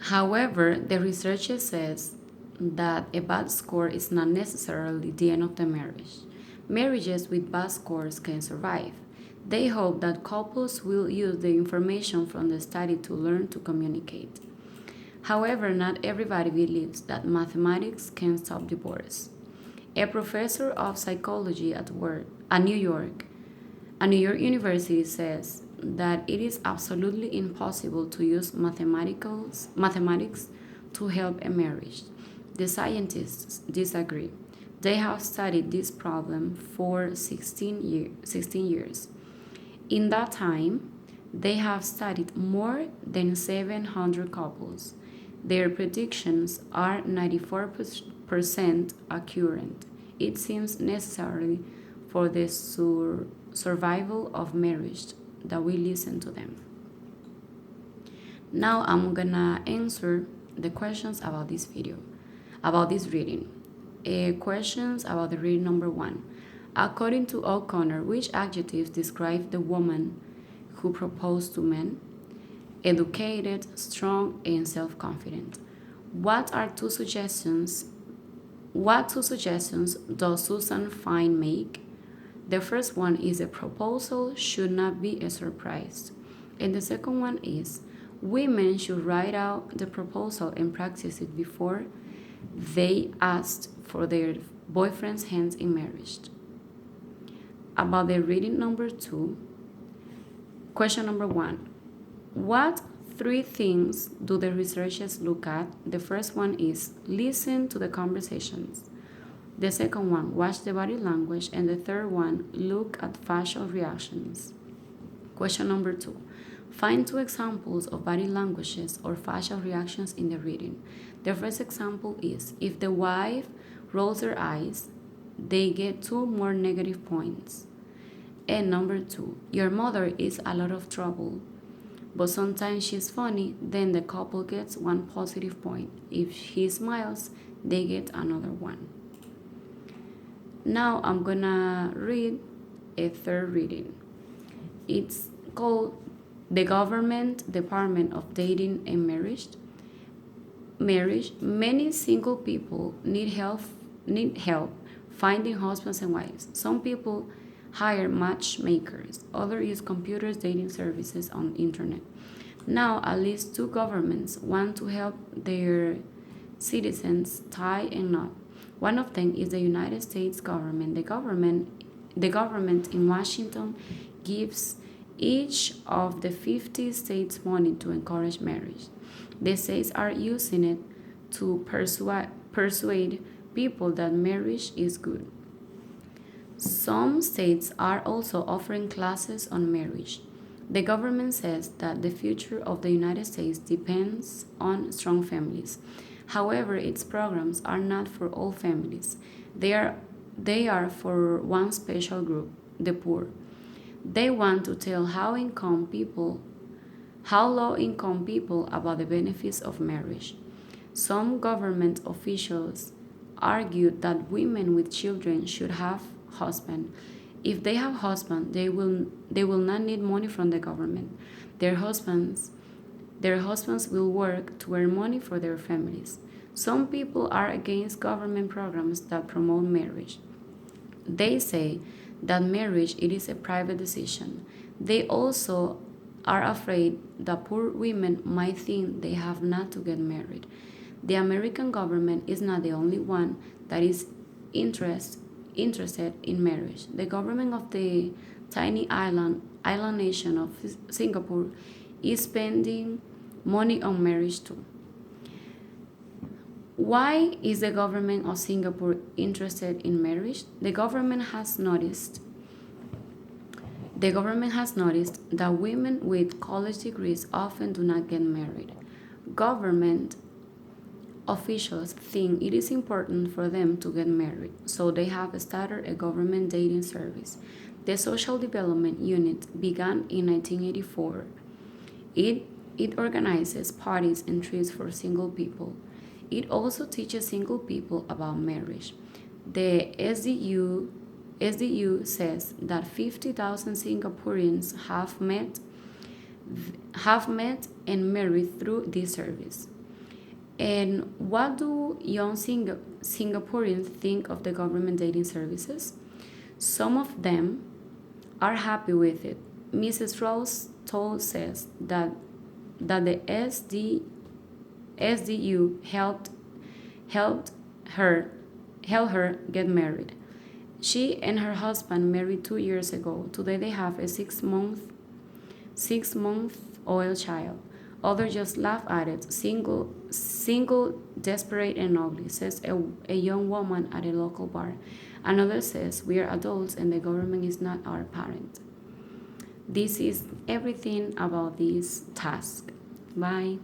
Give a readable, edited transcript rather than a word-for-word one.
However, the researcher says that a bad score is not necessarily the end of the marriage. Marriages with bad scores can survive. They hope that couples will use the information from the study to learn to communicate. However, not everybody believes that mathematics can stop divorce. A professor of psychology at New York University says that it is absolutely impossible to use mathematics to help a marriage. The scientists disagree. They have studied this problem for 16 years. In that time, they have studied more than 700 couples. Their predictions are 94% accurate. It seems necessary for the survival of marriage that we listen to them. Now I'm gonna answer the questions about this video, about this reading. Questions about the reading number one. According to O'Connor, which adjectives describe the woman who proposed to men? Educated, strong, and self-confident. What are two suggestions? What two suggestions does Susan Fine make? The first one is a proposal should not be a surprise. And the second one is women should write out the proposal and practice it before they asked for their boyfriend's hands in marriage. About the reading number two, question number one. What three things do the researchers look at? The first one is listen to the conversations. The second one, watch the body language. And the third one, look at facial reactions. Question number two, find two examples of body languages or facial reactions in the reading. The first example is if the wife rolls her eyes, they get two more negative points. And number two, your mother is a lot of trouble, but sometimes she's funny, then the couple gets one positive point. If he smiles, they get another one. Now I'm gonna read a third reading. It's called The Government Department of Dating and Marriage. Many single people need help finding husbands and wives. Some people hire matchmakers, others use computers dating services on internet. Now at least two governments want to help their citizens tie a knot. One of them is the United States government. The government in Washington gives each of the 50 states money to encourage marriage. The states are using it to persuade people that marriage is good. Some states are also offering classes on marriage. The government says that the future of the United States depends on strong families. However, its programs are not for all families. They are for one special group, the poor. They want to tell how low income people about the benefits of marriage. Some government officials argued that women with children should have husbands. If they have husbands, they will not need money from the government. Their husbands will work to earn money for their families. Some people are against government programs that promote marriage. They say that marriage it is a private decision. They also are afraid that poor women might think they have not to get married. The American government is not the only one that is interested in marriage. The government of the tiny island nation of Singapore is spending money on marriage too. Why is the government of Singapore interested in marriage? The government has noticed that women with college degrees often do not get married. Government officials think it is important for them to get married, so they have started a government dating service. The Social Development Unit began in 1984. It organizes parties and trips for single people. It also teaches single people about marriage. The SDU says that 50,000 Singaporeans have met and married through this service. And what do young Singaporeans think of the government dating services? Some of them are happy with it. Mrs. Rose told says that the SDU helped her helped her get married. She and her husband married 2 years ago. Today they have a 6 month old child. Others just laugh at it. Single, desperate and ugly, says a young woman at a local bar. Another says, we are adults and the government is not our parent. This is everything about this task. Bye.